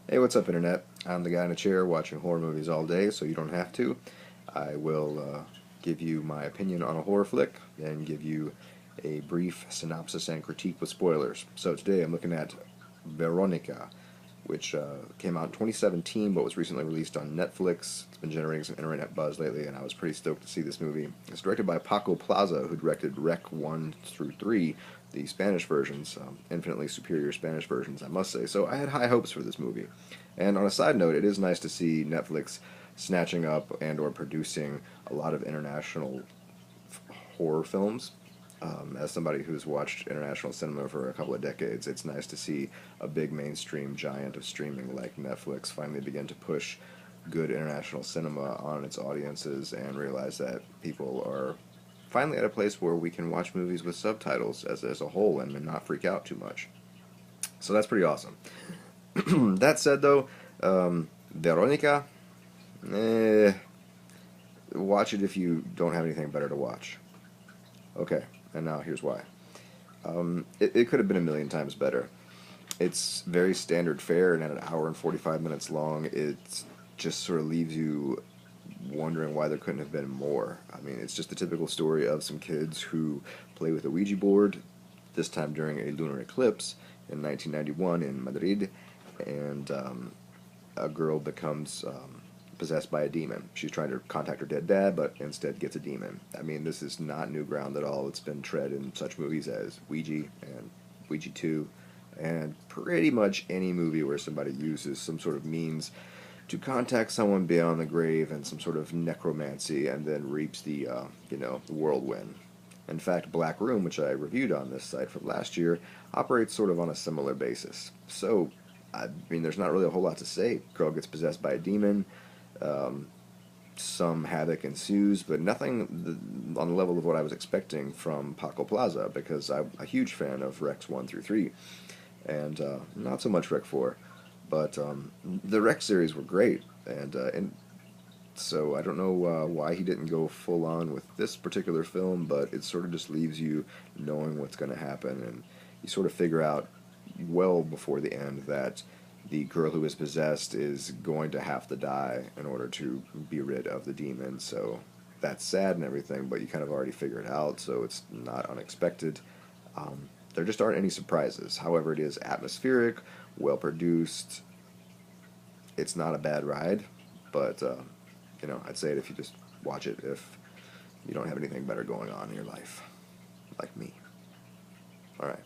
Hey, what's up, Internet? I'm the guy in a chair watching horror movies all day, so you don't have to. I will give you my opinion on a horror flick, then give you a brief synopsis and critique with spoilers. So today I'm looking at Veronica, which came out in 2017 but was recently released on Netflix. It's been generating some internet buzz lately, and I was pretty stoked to see this movie. It's directed by Paco Plaza, who directed Rec 1 through 3, the Spanish versions, infinitely superior Spanish versions, I must say. So I had high hopes for this movie. And on a side note, it is nice to see Netflix snatching up and or producing a lot of international horror films. As somebody who's watched international cinema for a couple of decades, it's nice to see a big mainstream giant of streaming like Netflix finally begin to push good international cinema on its audiences and realize that people are finally at a place where we can watch movies with subtitles as a whole and not freak out too much. So that's pretty awesome. That said, though, Veronica, eh, watch it if you don't have anything better to watch. Okay, and now here's why. It could have been a million times better. It's very standard fare, and at an hour and 45 minutes long, it just sort of leaves you wondering why there couldn't have been more. I mean, it's just the typical story of some kids who play with a Ouija board, this time during a lunar eclipse in 1991 in Madrid, and a girl becomes possessed by a demon. She's trying to contact her dead dad, but instead gets a demon. I mean, this is not new ground at all. It's been tread in such movies as Ouija and Ouija 2, and pretty much any movie where somebody uses some sort of means to contact someone beyond the grave and some sort of necromancy and then reaps the whirlwind. In fact, Black Room, which I reviewed on this site from last year, operates sort of on a similar basis. So, I mean, there's not really a whole lot to say. Girl gets possessed by a demon, um, some havoc ensues, but nothing on the level of what I was expecting from Paco Plaza, because I'm a huge fan of Rex 1 through 3, and not so much Rec 4. But the Rec series were great, and so I don't know why he didn't go full on with this particular film, but it sort of just leaves you knowing what's going to happen, and you sort of figure out well before the end that the girl who is possessed is going to have to die in order to be rid of the demon. So that's sad and everything, but you kind of already figure it out, so it's not unexpected. There just aren't any surprises. However, it is atmospheric, well produced. It's not a bad ride, but I'd say it if you just watch it if you don't have anything better going on in your life, like me. All right.